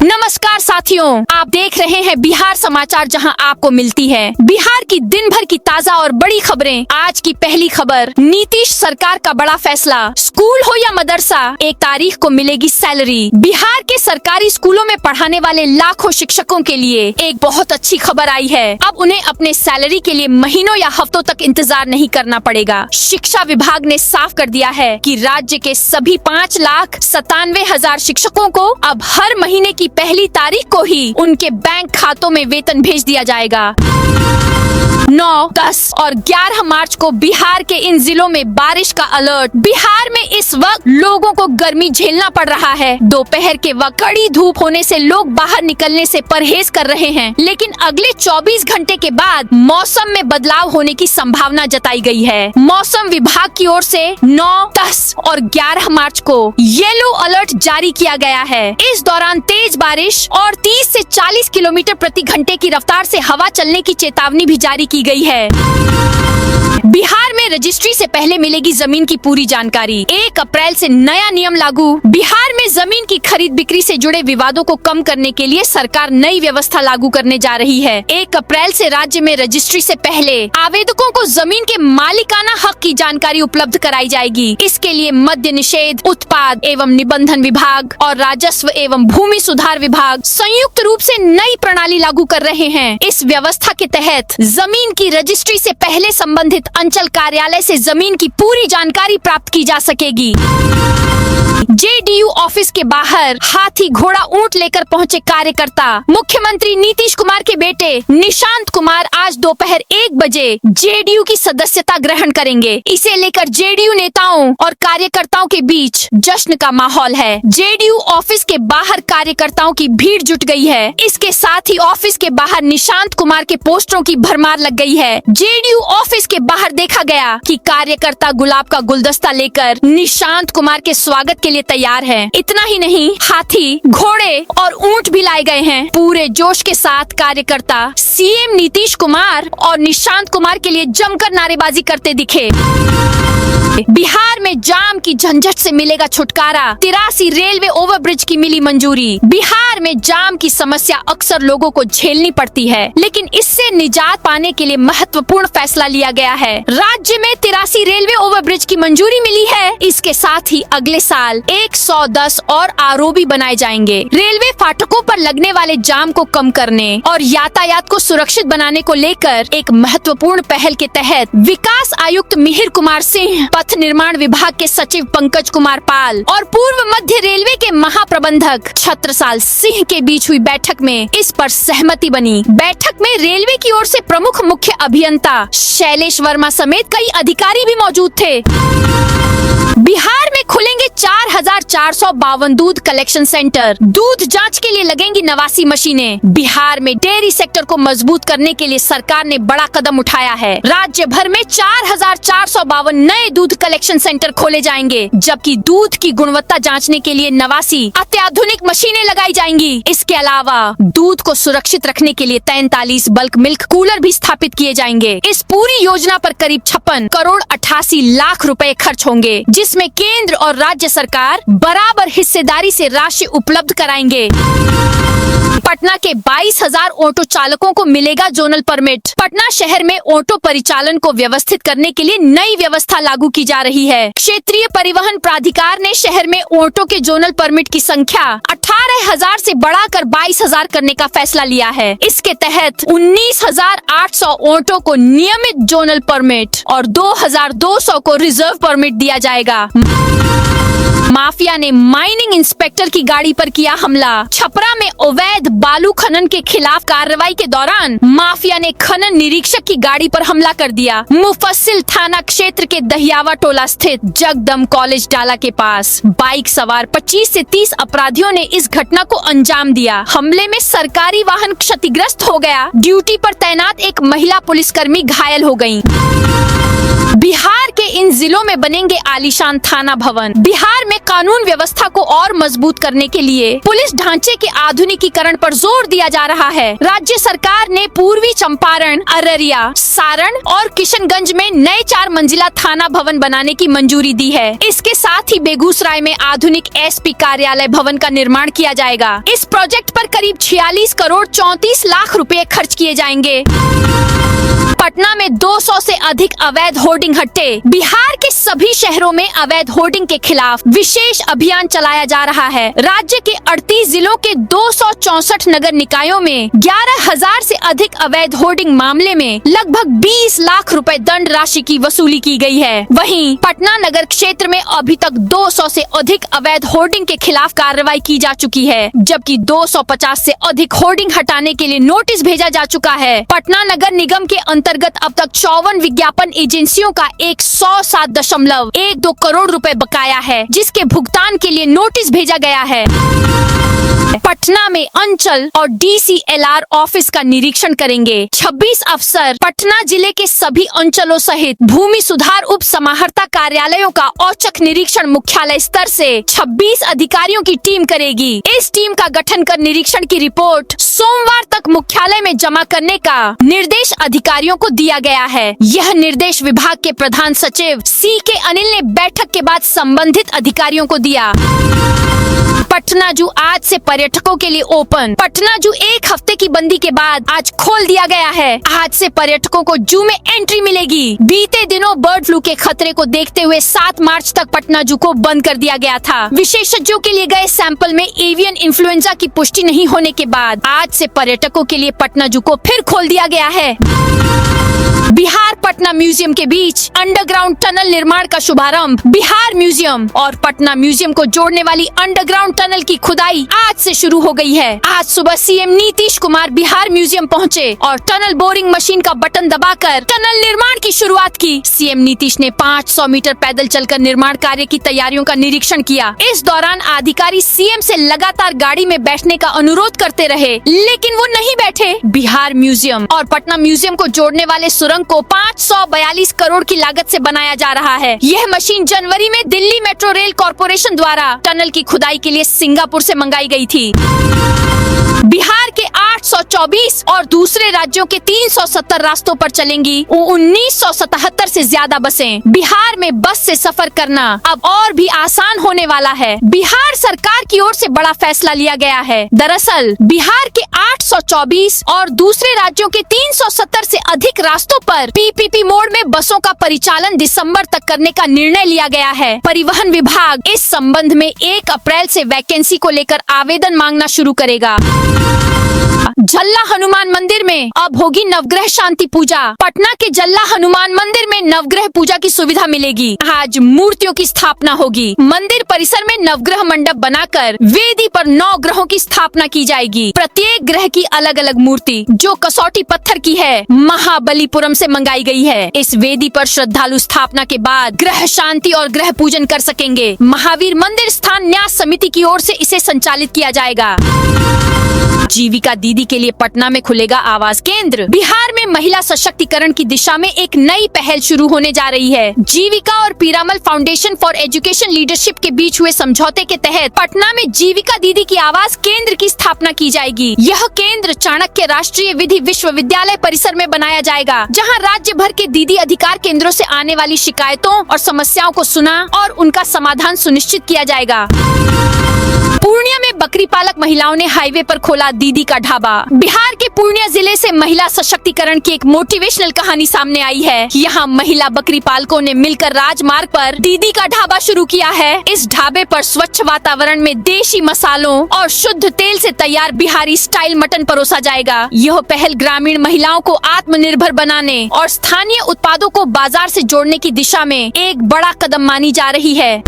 नमस्कार साथियों, आप देख रहे हैं बिहार समाचार, जहां आपको मिलती है बिहार की दिन भर की ताजा और बड़ी खबरें। आज की पहली खबर, नीतीश सरकार का बड़ा फैसला, स्कूल हो या मदरसा 1 तारीख को मिलेगी सैलरी। बिहार के सरकारी स्कूलों में पढ़ाने वाले लाखों शिक्षकों के लिए एक बहुत अच्छी खबर आई है। अब उन्हें अपने सैलरी के लिए महीनों या हफ्तों तक इंतजार नहीं करना पड़ेगा। शिक्षा विभाग ने साफ कर दिया है कि राज्य के सभी 5,97,000 शिक्षकों को अब हर महीने की पहली तारीख को ही उनके बैंक खातों में वेतन भेज दिया जाएगा। 9, 10 और 11 मार्च को बिहार के इन जिलों में बारिश का अलर्ट। बिहार में इस वक्त लोगों को गर्मी झेलना पड़ रहा है। दोपहर के वक्त कड़ी धूप होने से लोग बाहर निकलने से परहेज कर रहे हैं, लेकिन अगले 24 घंटे के बाद मौसम में बदलाव होने की संभावना जताई गई है। मौसम विभाग की ओर से 9, 10 और 11 मार्च को येलो अलर्ट जारी किया गया है। इस दौरान तेज बारिश और 30 से 40 किलोमीटर प्रति घंटे की रफ्तार से हवा चलने की चेतावनी भी जारी की गई है। बिहार में रजिस्ट्री से पहले मिलेगी जमीन की पूरी जानकारी। 1 अप्रैल से नया नियम लागू। बिहार में जमीन की खरीद बिक्री से जुड़े विवादों को कम करने के लिए सरकार नई व्यवस्था लागू करने जा रही है। 1 अप्रैल से राज्य में रजिस्ट्री से पहले आवेदकों को जमीन के मालिकाना हक की जानकारी उपलब्ध कराई जाएगी। इसके लिए मद्य निषेध, उत्पाद एवं निबंधन विभाग और राजस्व एवं भूमि सुधार विभाग संयुक्त रूप से नई प्रणाली लागू कर रहे हैं। इस व्यवस्था के तहत जमीन की रजिस्ट्री से पहले संबंधित अंचल कार्यालय से जमीन की पूरी जानकारी प्राप्त की जा सकेगी। जेडीयू ऑफिस के बाहर हाथी, घोड़ा, ऊंट लेकर पहुंचे कार्यकर्ता। मुख्यमंत्री नीतीश कुमार के बेटे निशांत कुमार आज दोपहर 1 बजे जेडीयू की सदस्यता ग्रहण करेंगे। इसे लेकर जेडीयू नेताओं और कार्यकर्ताओं के बीच जश्न का माहौल है। जेडीयू ऑफिस के बाहर कार्यकर्ताओं की भीड़ जुट गई है। इसके साथ ही ऑफिस के बाहर निशांत कुमार के पोस्टरों की भरमार लग गई है। जेडीयू ऑफिस के बाहर देखा गया कि कार्यकर्ता गुलाब का गुलदस्ता लेकर निशांत कुमार के स्वागत के लिए तैयार है। इतना ही नहीं, हाथी, घोड़े और ऊंट भी लाए गए हैं। पूरे जोश के साथ कार्यकर्ता सीएम नीतीश कुमार और निशांत कुमार के लिए जमकर नारेबाजी करते दिखे। बिहार में जाम की झंझट से मिलेगा छुटकारा। 83 रेलवे ओवरब्रिज की मिली मंजूरी। बिहार में जाम की समस्या अक्सर लोगों को झेलनी पड़ती है, लेकिन इससे निजात पाने के लिए महत्वपूर्ण फैसला लिया गया है। राज्य में 83 रेलवे ओवरब्रिज की मंजूरी मिली है। इसके साथ ही अगले साल 110 और आरओबी बनाए जाएंगे। रेलवे फाटकों पर लगने वाले जाम को कम करने और यातायात को सुरक्षित बनाने को लेकर एक महत्वपूर्ण पहल के तहत विकास आयुक्त मिहिर कुमार सिंह, पथ निर्माण विभाग के सचिव पंकज कुमार पाल और पूर्व मध्य रेलवे के महाप्रबंधक छत्रसाल सिंह के बीच हुई बैठक में इस पर सहमति बनी। बैठक में रेलवे की ओर से प्रमुख मुख्य अभियंता शैलेश वर्मा समेत कई अधिकारी भी मौजूद थे। बिहार में खुलेंगे 4,452 दूध कलेक्शन सेंटर। दूध जांच के लिए लगेंगी 89 मशीनें। बिहार में डेयरी सेक्टर को मजबूत करने के लिए सरकार ने बड़ा कदम उठाया है। राज्य भर में 4,452 नए दूध कलेक्शन सेंटर खोले जाएंगे, जबकि दूध की गुणवत्ता जांचने के लिए 89 अत्याधुनिक मशीनें लगाई जाएंगी। इसके अलावा दूध को सुरक्षित रखने के लिए 43 बल्क मिल्क कूलर भी स्थापित किए जाएंगे। इस पूरी योजना पर करीब 56 करोड़ 88 लाख रुपए खर्च होंगे, जिसमें केंद्र और राज्य सरकार बराबर हिस्सेदारी से राशि उपलब्ध कराएंगे। पटना के 22,000 ऑटो चालकों को मिलेगा जोनल परमिट। पटना शहर में ऑटो परिचालन को व्यवस्थित करने के लिए नई व्यवस्था लागू की जा रही है। क्षेत्रीय परिवहन प्राधिकार ने शहर में ऑटो के जोनल परमिट की संख्या 18,000 से बढ़ाकर 22,000 करने का फैसला लिया है। इसके तहत 19,800 ऑटो को नियमित जोनल परमिट और 2,200 को रिजर्व परमिट दिया जाएगा। माफिया ने माइनिंग इंस्पेक्टर की गाड़ी पर किया हमला। छपरा में अवैध बालू खनन के खिलाफ कार्रवाई के दौरान माफिया ने खनन निरीक्षक की गाड़ी पर हमला कर दिया। मुफस्सिल थाना क्षेत्र के दहियावा टोला स्थित जगदम कॉलेज डाला के पास बाइक सवार 25 से 30 अपराधियों ने इस घटना को अंजाम दिया। हमले में सरकारी वाहन क्षतिग्रस्त हो गया। ड्यूटी पर तैनात एक महिला पुलिसकर्मी घायल हो गयी। बिहार के इन जिलों में बनेंगे आलीशान थाना भवन। बिहार में कानून व्यवस्था को और मजबूत करने के लिए पुलिस ढांचे के आधुनिकीकरण पर जोर दिया जा रहा है। राज्य सरकार ने पूर्वी चंपारण, अररिया, सारण और किशनगंज में नए 4 मंजिला थाना भवन बनाने की मंजूरी दी है। इसके साथ ही बेगूसराय में आधुनिक एसपी कार्यालय भवन का निर्माण किया जाएगा। इस प्रोजेक्ट पर करीब 46 करोड़ 34 लाख रुपए खर्च किए जाएंगे। पटना में 200 से अधिक अवैध होर्डिंग हटे। बिहार के सभी शहरों में अवैध होर्डिंग के खिलाफ विशेष अभियान चलाया जा रहा है। राज्य के 38 जिलों के 264 नगर निकायों में 11,000 से अधिक अवैध होर्डिंग मामले में लगभग 20 लाख रुपए दंड राशि की वसूली की गई है। वहीं पटना नगर क्षेत्र में अभी तक 200 से अधिक अवैध होर्डिंग के खिलाफ कार्रवाई की जा चुकी है, जबकि 250 से अधिक होर्डिंग हटाने के लिए नोटिस भेजा जा चुका है। पटना नगर निगम के अंतर्गत अब तक 54 विज्ञापन एजेंसियों का 107.12 करोड़ रुपए बकाया है, जिसके भुगतान के लिए नोटिस भेजा गया है। पटना में अंचल और DCLR ऑफिस का निरीक्षण करेंगे। 26 अफसर पटना जिले के सभी अंचलों सहित भूमि सुधार उप समाहर्ता कार्यालयों का औचक निरीक्षण मुख्यालय स्तर से 26 अधिकारियों की टीम करेगी। इस टीम का गठन कर निरीक्षण की रिपोर्ट सोमवार तक मुख्यालय में जमा करने का निर्देश अधिकारियों को दिया गया है। यह निर्देश विभाग के प्रधान सचिव CK अनिल ने बैठक के बाद संबंधित अधिकारियों को दिया। पटना जू आज से पर्यटकों के लिए ओपन। पटना जू एक हफ्ते की बंदी के बाद आज खोल दिया गया है। आज से पर्यटकों को जू में एंट्री मिलेगी। बीते दिनों बर्ड फ्लू के खतरे को देखते हुए 7 मार्च तक पटना जू को बंद कर दिया गया था। विशेषज्ञों के लिए गए सैंपल में एवियन इन्फ्लुएंजा की पुष्टि नहीं होने के बाद आज से पर्यटकों के लिए पटना जू को फिर खोल दिया गया है। बिहार पटना म्यूजियम के बीच अंडरग्राउंड टनल निर्माण का शुभारंभ। बिहार म्यूजियम और पटना म्यूजियम को जोड़ने वाली अंडरग्राउंड टनल की खुदाई आज से शुरू हो गई है। आज सुबह CM नीतीश कुमार बिहार म्यूजियम पहुंचे और टनल बोरिंग मशीन का बटन दबाकर टनल निर्माण की शुरुआत की। CM नीतीश ने 500 मीटर पैदल चलकर निर्माण कार्य की तैयारियों का निरीक्षण किया। इस दौरान अधिकारी CM से लगातार गाड़ी में बैठने का अनुरोध करते रहे, लेकिन वो नहीं बैठे। बिहार म्यूजियम और पटना म्यूजियम को जोड़ने वाले सुरंग को 542 करोड़ की लागत से बनाया जा रहा है। यह मशीन जनवरी में दिल्ली मेट्रो रेल कॉरपोरेशन द्वारा टनल की खुदाई के लिए सिंगापुर से मंगाई गई थी। बिहार के 824 और दूसरे राज्यों के 370 रास्तों पर चलेंगी 1977 से ज्यादा बसें। बिहार में बस से सफर करना अब और भी आसान होने वाला है। बिहार सरकार की ओर से बड़ा फैसला लिया गया है। दरअसल बिहार के 824 और दूसरे राज्यों के 370 से अधिक रास्तों पर PPP मोड में बसों का परिचालन दिसंबर तक करने का निर्णय लिया गया है। परिवहन विभाग इस संबंध में 1 अप्रैल से वैकेंसी को लेकर आवेदन मांगना शुरू करेगा। जल्ला हनुमान मंदिर में अब होगी नवग्रह शांति पूजा। पटना के जल्ला हनुमान मंदिर में नवग्रह पूजा की सुविधा मिलेगी। आज मूर्तियों की स्थापना होगी। मंदिर परिसर में नवग्रह मंडप बनाकर वेदी पर 9 ग्रहों की स्थापना की जाएगी। प्रत्येक ग्रह की अलग अलग मूर्ति जो कसौटी पत्थर की है महाबलीपुरम से मंगाई गई है। इस वेदी पर श्रद्धालु स्थापना के बाद ग्रह शांति और ग्रह पूजन कर सकेंगे। महावीर मंदिर स्थान न्यास समिति की ओर से इसे संचालित किया जाएगा। जीविका दीदी के लिए पटना में खुलेगा आवास केंद्र। बिहार में महिला सशक्तिकरण की दिशा में एक नई पहल शुरू होने जा रही है। जीविका और Piramal foundation for education leadership के बीच हुए समझौते के तहत पटना में जीविका दीदी की आवास केंद्र की स्थापना की जाएगी। यह केंद्र चाणक्य राष्ट्रीय विधि विश्वविद्यालय परिसर में बनाया जाएगा, जहां राज्य भर के दीदी अधिकार केंद्रों से आने वाली शिकायतों और समस्याओं को सुना और उनका समाधान सुनिश्चित किया जाएगा। पूर्णिया में बकरी पालक महिलाओं ने हाईवे पर खोला दीदी का ढाबा। बिहार के पूर्णिया जिले से महिला सशक्तिकरण की एक मोटिवेशनल कहानी सामने आई है। यहाँ महिला बकरी पालकों ने मिलकर राजमार्ग पर दीदी का ढाबा शुरू किया है। इस ढाबे पर स्वच्छ वातावरण में देशी मसालों और शुद्ध तेल से तैयार बिहारी स्टाइल मटन परोसा जाएगा। यह पहल ग्रामीण महिलाओं को आत्मनिर्भर बनाने और स्थानीय उत्पादों को बाजार से जोड़ने की दिशा में एक बड़ा कदम मानी जा रही है।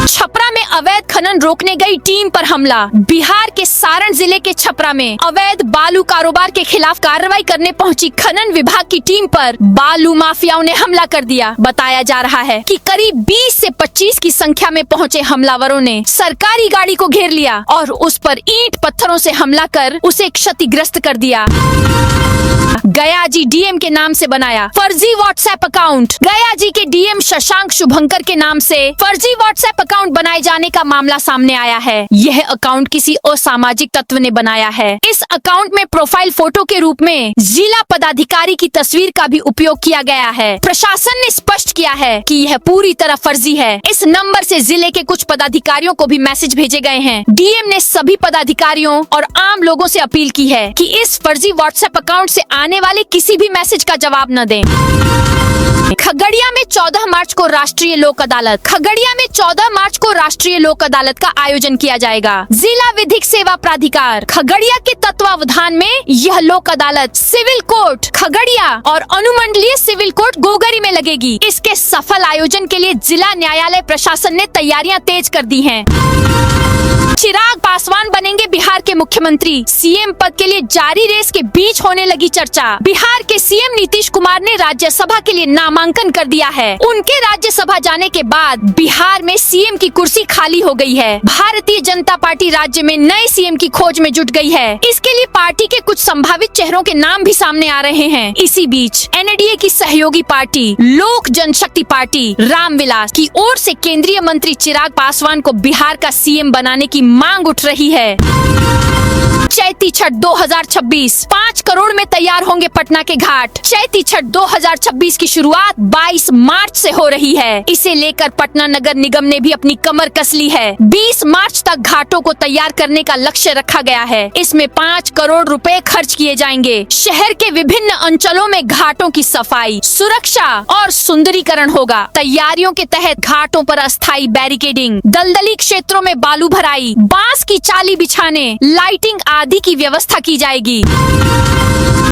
छपरा में अवैध खनन रोकने गई टीम पर हमला। बिहार के सारण जिले के छपरा में अवैध बालू कारोबार के खिलाफ कार्रवाई करने पहुंची खनन विभाग की टीम पर बालू माफियाओं ने हमला कर दिया। बताया जा रहा है कि करीब 20 से 25 की संख्या में पहुंचे हमलावरों ने सरकारी गाड़ी को घेर लिया और उस पर ईंट पत्थरों से हमला कर उसे क्षतिग्रस्त कर दिया। गया जी डीएम के नाम से बनाया फर्जी व्हाट्सएप अकाउंट। गया जी के डीएम शशांक शुभंकर के नाम से फर्जी व्हाट्सएप अकाउंट बनाए जाने का मामला सामने आया है। यह अकाउंट किसी असामाजिक तत्व ने बनाया है। इस अकाउंट में प्रोफाइल फोटो के रूप में जिला पदाधिकारी की तस्वीर का भी उपयोग किया गया है। प्रशासन ने स्पष्ट किया है कि यह पूरी तरह फर्जी है। इस नंबर से जिले के कुछ पदाधिकारियों को भी मैसेज भेजे गए हैं। डीएम ने सभी पदाधिकारियों और आम लोगों से अपील की है कि इस फर्जी व्हाट्सएप अकाउंट से आने वाले किसी भी मैसेज का जवाब न दें। खगड़िया में 14 मार्च को राष्ट्रीय लोक अदालत। खगड़िया में 14 मार्च को राष्ट्रीय लोक अदालत का आयोजन किया जाएगा। जिला विधिक सेवा प्राधिकार खगड़िया के तत्वावधान में यह लोक अदालत सिविल कोर्ट खगड़िया और अनुमंडलीय सिविल कोर्ट गोगरी में लगेगी। इसके सफल आयोजन के लिए जिला न्यायालय प्रशासन ने तैयारियां तेज कर दी हैं। चिराग पासवान बनेंगे बिहार के मुख्यमंत्री। सीएम पद के लिए जारी रेस के बीच होने लगी चर्चा। बिहार के सीएम नीतीश कुमार ने राज्यसभा के लिए नामांकन कर दिया है। उनके राज्यसभा जाने के बाद बिहार में सीएम की कुर्सी खाली हो गई है। भारतीय जनता पार्टी राज्य में नए सीएम की खोज में जुट गई है। इसके लिए पार्टी के कुछ संभावित चेहरों के नाम भी सामने आ रहे हैं। इसी बीच एनडीए की सहयोगी पार्टी लोक जनशक्ति पार्टी रामविलास की ओर से केंद्रीय मंत्री चिराग पासवान को बिहार का सीएम बनाने की मांग उठ रही है। चैती छठ 2026 5 करोड़ में तैयार होंगे पटना के घाट। चैती छठ 2026 की शुरुआत 22 मार्च से हो रही है। इसे लेकर पटना नगर निगम ने भी अपनी कमर कस ली है। 20 मार्च तक घाटों को तैयार करने का लक्ष्य रखा गया है। इसमें 5 करोड़ रुपए खर्च किए जाएंगे। शहर के विभिन्न अंचलों में घाटों की सफाई, सुरक्षा और सुंदरीकरण होगा। तैयारियों के तहत घाटों पर अस्थायी बैरिकेडिंग, दलदली क्षेत्रों में बालू भराई, बांस की चाली बिछाने, लाइटिंग आदि की व्यवस्था की जाएगी।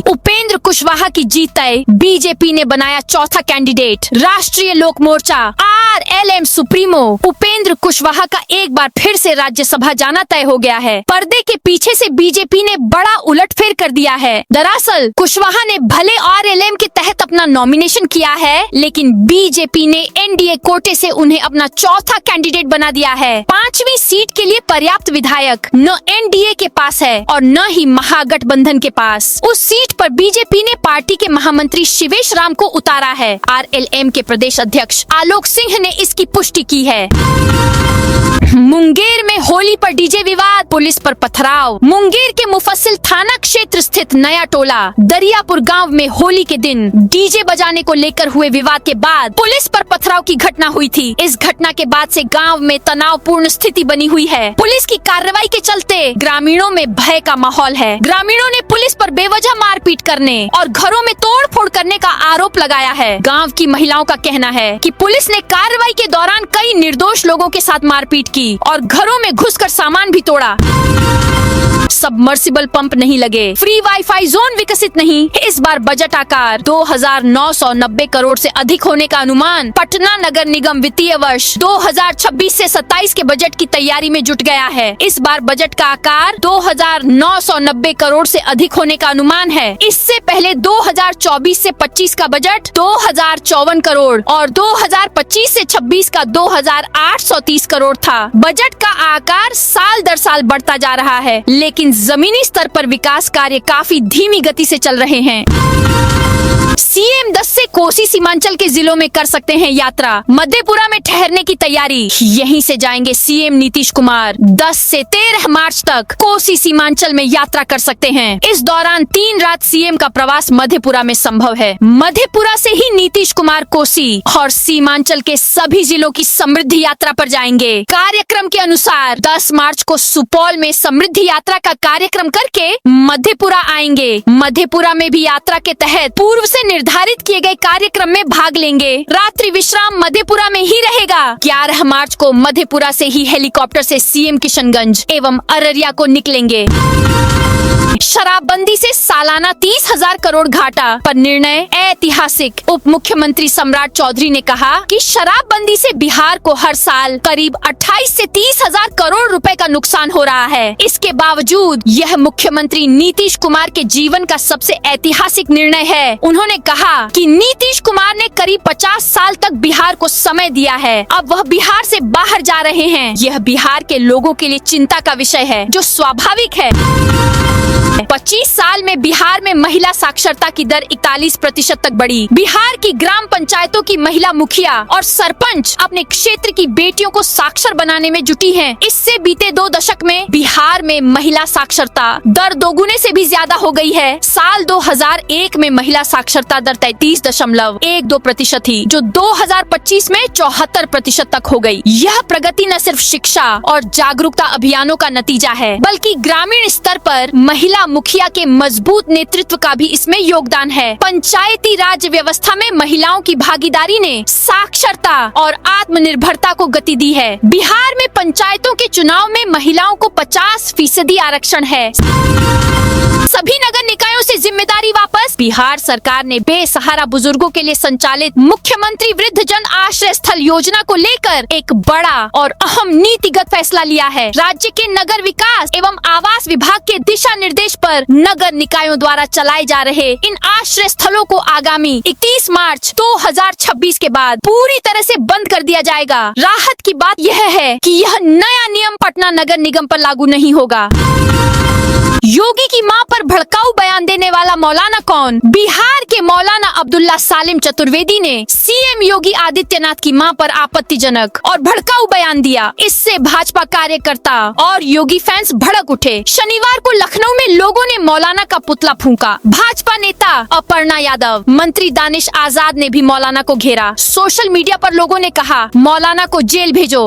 उपेंद्र कुशवाहा की जीत तय। बीजेपी ने बनाया चौथा कैंडिडेट। राष्ट्रीय लोक मोर्चा आरएलएम सुप्रीमो उपेंद्र कुशवाहा का एक बार फिर से राज्यसभा जाना तय हो गया है। पर्दे के पीछे से बीजेपी ने बड़ा उलटफेर कर दिया है। दरअसल कुशवाहा ने भले आरएलएम के तहत अपना नॉमिनेशन किया है, लेकिन बीजेपी ने एनडीए कोटे से उन्हें अपना चौथा कैंडिडेट बना दिया है। 5वीं सीट के लिए पर्याप्त विधायक न एनडीए के पास है और न ही महागठबंधन के पास। उस सीट पर बीजेपी ने पार्टी के महामंत्री शिवेश राम को उतारा है। आरएलएम के प्रदेश अध्यक्ष आलोक सिंह ने इसकी पुष्टि की है। मुंगेर में होली पर डीजे विवाद, पुलिस पर पथराव। मुंगेर के मुफस्सिल थाना क्षेत्र स्थित नया टोला दरियापुर गांव में होली के दिन डीजे बजाने को लेकर हुए विवाद के बाद पुलिस पर पथराव की घटना हुई थी। इस घटना के बाद से गांव में तनावपूर्ण स्थिति बनी हुई है। पुलिस की कार्रवाई के चलते ग्रामीणों में भय का माहौल है। ग्रामीणों ने पुलिस पर बेवजह मारपीट करने और घरों में तोड़फोड़ करने का आरोप लगाया है। गांव की महिलाओं का कहना है कि पुलिस ने कार्रवाई के दौरान कई निर्दोष लोगों के साथ मारपीट की और घरों में घुसकर सामान भी तोड़ा। सबमर्सिबल पंप नहीं लगे, फ्री वाईफाई जोन विकसित नहीं। इस बार बजट आकार 2990 करोड़ से अधिक होने का अनुमान। पटना नगर निगम वित्तीय वर्ष 2026 से 27 के बजट की तैयारी में जुट गया है। इस बार बजट का आकार 2990 करोड़ से अधिक होने का अनुमान है। इससे पहले 2024 से 25 का बजट 2054 करोड़ और 2025 से 26 का 2830 करोड़ था। बजट का आकार साल दर साल बढ़ता जा रहा है, लेकिन जमीनी स्तर पर विकास कार्य काफी धीमी गति से चल रहे हैं। सीएम 10 से कोसी सीमांचल के जिलों में कर सकते हैं यात्रा। मधेपुरा में ठहरने की तैयारी। यहीं से जाएंगे सीएम नीतीश कुमार। 10 से 13 मार्च तक कोसी सीमांचल में यात्रा कर सकते हैं। इस दौरान 3 रात सीएम का प्रवास मधेपुरा में संभव है। मधेपुरा से ही नीतीश कुमार कोसी और सीमांचल के सभी जिलों की समृद्धि यात्रा पर जाएंगे। कार्यक्रम के अनुसार 10 मार्च को सुपौल में समृद्धि यात्रा का कार्यक्रम करके मधेपुरा आएंगे। मधेपुरा में भी यात्रा के तहत पूर्व से निर्धारित किए गए कार्यक्रम में भाग लेंगे। रात्रि विश्राम मधेपुरा में ही रहेगा। 11 मार्च को मधेपुरा से ही हेलीकॉप्टर से सीएम किशनगंज एवं अररिया को निकलेंगे। शराबबंदी से सालाना 30,000 करोड़ घाटा पर निर्णय ऐतिहासिक। उप मुख्यमंत्री सम्राट चौधरी ने कहा कि शराबबंदी से बिहार को हर साल करीब 28 से 30,000 करोड़ रुपए का नुकसान हो रहा है। इसके बावजूद यह मुख्यमंत्री नीतीश कुमार के जीवन का सबसे ऐतिहासिक निर्णय है। उन्होंने कहा कि नीतीश कुमार ने करीब 50 साल तक बिहार को समय दिया है। अब वह बिहार से बाहर जा रहे हैं। यह बिहार के लोगों के लिए चिंता का विषय है, जो स्वाभाविक है। 25 साल में बिहार में महिला साक्षरता की दर 41% तक बढ़ी। बिहार की ग्राम पंचायतों की महिला मुखिया और सरपंच अपने क्षेत्र की बेटियों को साक्षर बनाने में जुटी हैं। इससे बीते 2 दशक में बिहार में महिला साक्षरता दर दोगुने से भी ज्यादा हो गई है। साल 2001 में महिला साक्षरता दर 33.12% थी, जो 2025 में 74% तक हो गई। यह प्रगति न सिर्फ शिक्षा और जागरूकता अभियानों का नतीजा है, बल्कि ग्रामीण स्तर पर महिला मुखिया के मजबूत नेतृत्व का भी इसमें योगदान है। पंचायती राज व्यवस्था में महिलाओं की भागीदारी ने साक्षरता और आत्मनिर्भरता को गति दी है। बिहार में पंचायतों के चुनाव में महिलाओं को 50% आरक्षण है। सभी नगर निकायों से जिम्मेदारी वापस। बिहार सरकार ने बेसहारा बुजुर्गों के लिए संचालित मुख्यमंत्री वृद्ध जन आश्रय स्थल योजना को लेकर एक बड़ा और अहम नीतिगत फैसला लिया है। राज्य के नगर विकास एवं आवास विभाग के दिशा निर्देश पर नगर निकायों द्वारा चलाए जा रहे इन आश्रय स्थलों को आगामी 31 मार्च 2026 के बाद पूरी तरह से बंद कर दिया जाएगा। राहत की बात यह है कि यह नया नियम पटना नगर निगम पर लागू नहीं होगा। योगी की मां पर भड़काऊ बयान देने वाला मौलाना कौन? बिहार के मौलाना अब्दुल्ला सालिम चतुर्वेदी ने सीएम योगी आदित्यनाथ की मां पर आपत्तिजनक और भड़काऊ बयान दिया। इससे भाजपा कार्यकर्ता और योगी फैंस भड़क उठे। शनिवार को लखनऊ में लोगों ने मौलाना का पुतला फूंका। भाजपा नेता अपर्णा यादव, मंत्री दानिश आजाद ने भी मौलाना को घेरा। सोशल मीडिया पर लोगों ने कहा, मौलाना को जेल भेजो।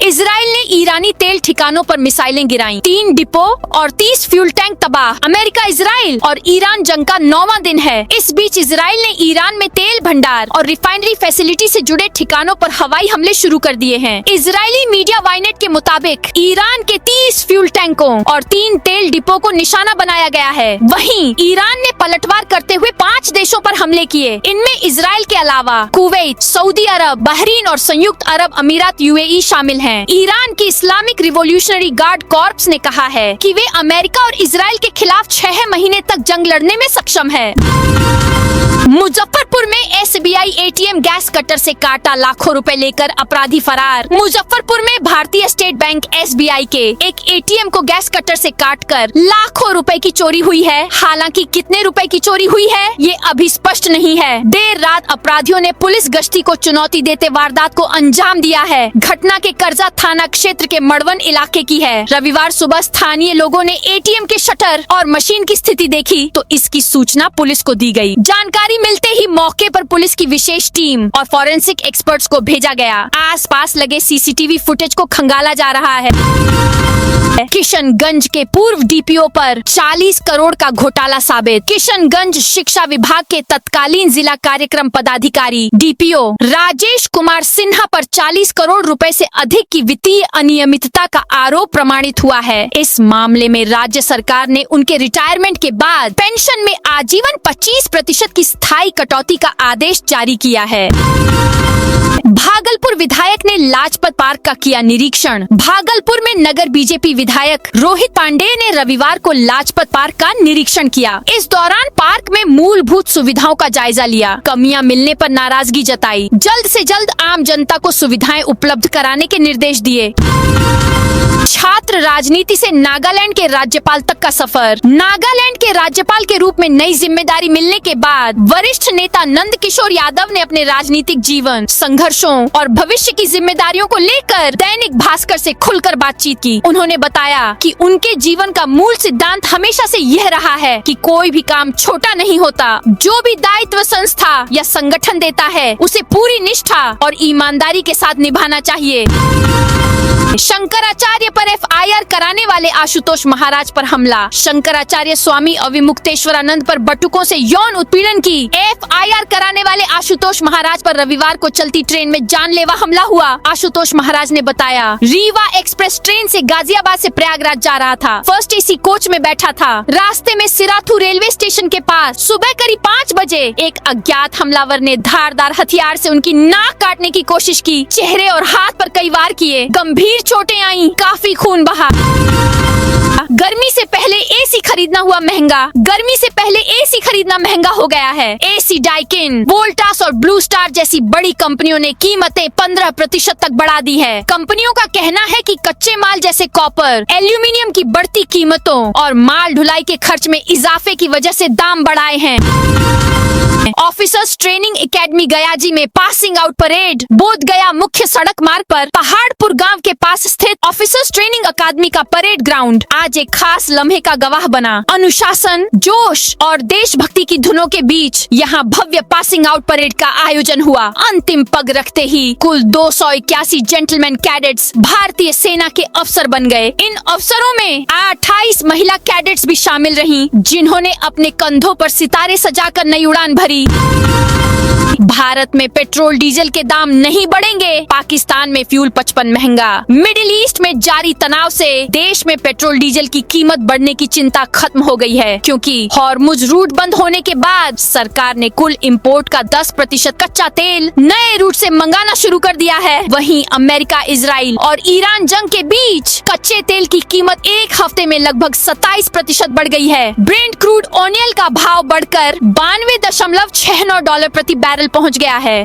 इजराइल ने ईरानी तेल ठिकानों पर मिसाइलें गिराईं। 3 डिपो और 30 फ्यूल टैंक तबाह। अमेरिका, इजराइल और ईरान जंग का 9वां दिन है। इस बीच इजराइल ने ईरान में तेल भंडार और रिफाइनरी फैसिलिटी से जुड़े ठिकानों पर हवाई हमले शुरू कर दिए हैं। इजरायली मीडिया वाइनेट के मुताबिक ईरान के 30 फ्यूल टैंकों और 3 तेल डिपो को निशाना बनाया गया है। वहीं ईरान ने पलटवार करते हुए 5 देशों पर हमले किए। इनमें इजराइल के अलावा कुवैत, सऊदी अरब, बहरीन और संयुक्त अरब अमीरात UAE शामिल हैं। ईरान की इस्लामिक रिवॉल्यूशनरी गार्ड कॉर्प्स ने कहा है कि वे अमेरिका और इजराइल के खिलाफ 6 महीने तक जंग लड़ने में सक्षम है। मुजफ्फरपुर में SBI ATM गैस कटर से काटा लाखों रुपए लेकर अपराधी फरार। मुजफ्फरपुर में भारतीय स्टेट बैंक SBI के एक ATM को गैस कटर से काटकर लाखों रुपए की चोरी हुई है। हालांकि कितने रुपए की चोरी हुई है ये अभी स्पष्ट नहीं है। देर रात अपराधियों ने पुलिस गश्ती को चुनौती देते वारदात को अंजाम दिया है। घटना के कर्जा थाना क्षेत्र के मड़वन इलाके की है। रविवार सुबह स्थानीय लोगों ने ATM के शटर और मशीन की स्थिति देखी तो इसकी सूचना पुलिस को दी गई। जानकारी मिलते ही मौके पर पुलिस की विशेष टीम और फॉरेंसिक एक्सपर्ट्स को भेजा गया। आसपास लगे CCTV फुटेज को खंगाला जा रहा है। किशनगंज के पूर्व DPO पर 40 करोड़ का घोटाला साबित। किशनगंज शिक्षा विभाग के तत्कालीन जिला कार्यक्रम पदाधिकारी DPO राजेश कुमार सिन्हा पर 40 करोड़ रुपए से अधिक की वित्तीय अनियमितता का आरोप प्रमाणित हुआ है। इस मामले में राज्य सरकार ने उनके रिटायरमेंट के बाद पेंशन में आजीवन 25% की स्थायी कटौती का आदेश जारी किया है। भागलपुर विधायक ने लाजपत पार्क का किया निरीक्षण। भागलपुर में नगर बीजेपी विधायक रोहित पांडेय ने रविवार को लाजपत पार्क का निरीक्षण किया। इस दौरान पार्क में मूलभूत सुविधाओं का जायजा लिया। कमियां मिलने पर नाराजगी जताई। जल्द से जल्द आम जनता को सुविधाएं उपलब्ध कराने के निर्देश दिए। छात्र राजनीति से नागालैंड के राज्यपाल तक का सफर। नागालैंड के राज्यपाल के रूप में नई जिम्मेदारी मिलने के बाद वरिष्ठ नेता नंद किशोर यादव ने अपने राजनीतिक जीवन, संघर्षों और भविष्य की जिम्मेदारियों को लेकर दैनिक भास्कर से खुलकर बातचीत की। उन्होंने बताया कि उनके जीवन का मूल सिद्धांत हमेशा से यह रहा है कि कोई भी काम छोटा नहीं होता। जो भी दायित्व संस्था या संगठन देता है उसे पूरी निष्ठा और ईमानदारी के साथ निभाना चाहिए। शंकराचार्य पर एफआईआर कराने वाले आशुतोष महाराज पर हमला। शंकराचार्य स्वामी अविमुक्तेश्वरानंद पर बटुकों से यौन उत्पीड़न की एफआईआर कराने वाले आशुतोष महाराज पर रविवार को चलती ट्रेन में जानलेवा हमला हुआ। आशुतोष महाराज ने बताया, रीवा एक्सप्रेस ट्रेन से गाजियाबाद से प्रयागराज जा रहा था। फर्स्ट एसी कोच में बैठा था। रास्ते में सिराथू रेलवे स्टेशन के पास सुबह करीब 5 बजे एक अज्ञात हमलावर ने धारदार हथियार से उनकी नाक काटने की कोशिश की। चेहरे और हाथ पर कई वार किए। गंभीर चोटें आई, काफी खून बहा। गर्मी से पहले एसी खरीदना हुआ महंगा। गर्मी से पहले एसी खरीदना महंगा हो गया है। एसी डाइकिन, वोल्टास और ब्लू स्टार जैसी बड़ी कंपनियों ने कीमतें 15% तक बढ़ा दी है। कंपनियों का कहना है कि कच्चे माल जैसे कॉपर, एल्यूमिनियम की बढ़ती कीमतों और माल ढुलाई के खर्च में इजाफे की वजह से दाम बढ़ाए हैं। ऑफिसर्स ट्रेनिंग एकेडमी गयाजी में पासिंग आउट परेड। बोध गया मुख्य सड़क मार्ग पर पहाड़पुर गांव के पास स्थित ऑफिसर्स ट्रेनिंग अकादमी का परेड ग्राउंड आज एक खास लम्हे का गवाह बना। अनुशासन, जोश और देशभक्ति की धुनों के बीच यहाँ भव्य पासिंग आउट परेड का आयोजन हुआ। अंतिम पग रखते ही कुल 281 जेंटलमैन कैडेट्स भारतीय सेना के अफसर बन गए। इन अफसरों में 28 महिला कैडेट्स भी शामिल रहीं, जिन्होंने अपने कंधों पर सितारे सजाकर नई उड़ान भरी। भारत में पेट्रोल डीजल के दाम नहीं बढ़ेंगे। पाकिस्तान में फ्यूल 55 महंगा। मिडिल ईस्ट में जारी तनाव से देश में पेट्रोल डीजल की कीमत बढ़ने की चिंता खत्म हो गई है, क्योंकि हॉर्मुज रूट बंद होने के बाद सरकार ने कुल इंपोर्ट का 10% कच्चा तेल नए रूट से मंगाना शुरू कर दिया है। वहीं अमेरिका, इजराइल और ईरान जंग के बीच कच्चे तेल की कीमत एक हफ्ते में लगभग 27% बढ़ गई है। ब्रेंट क्रूड ऑयल का भाव बढ़कर $92.69 प्रति बैरल पहुंच गया है।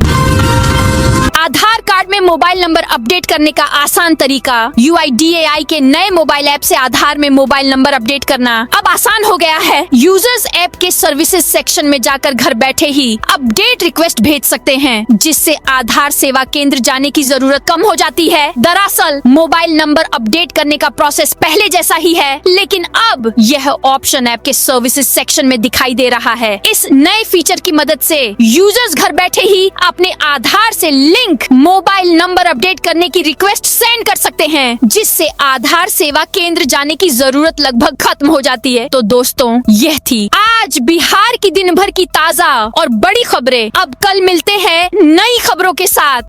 आधार कार्ड में मोबाइल नंबर अपडेट करने का आसान तरीका। UIDAI के नए मोबाइल ऐप से आधार में मोबाइल नंबर अपडेट करना अब आसान हो गया है। यूजर्स ऐप के सर्विसेज सेक्शन में जाकर घर बैठे ही अपडेट रिक्वेस्ट भेज सकते हैं, जिससे आधार सेवा केंद्र जाने की जरूरत कम हो जाती है। दरअसल मोबाइल नंबर अपडेट करने का प्रोसेस पहले जैसा ही है, लेकिन अब यह ऑप्शन ऐप के सर्विसेज सेक्शन में दिखाई दे रहा है। इस नए फीचर की मदद से यूजर्स घर बैठे ही अपने आधार से लिंक मोबाइल नंबर अपडेट करने की रिक्वेस्ट सेंड कर सकते हैं, जिससे आधार सेवा केंद्र जाने की जरूरत लगभग खत्म हो जाती है। तो दोस्तों, यह थी आज बिहार की दिन भर की ताजा और बड़ी खबरें। अब कल मिलते हैं नई खबरों के साथ।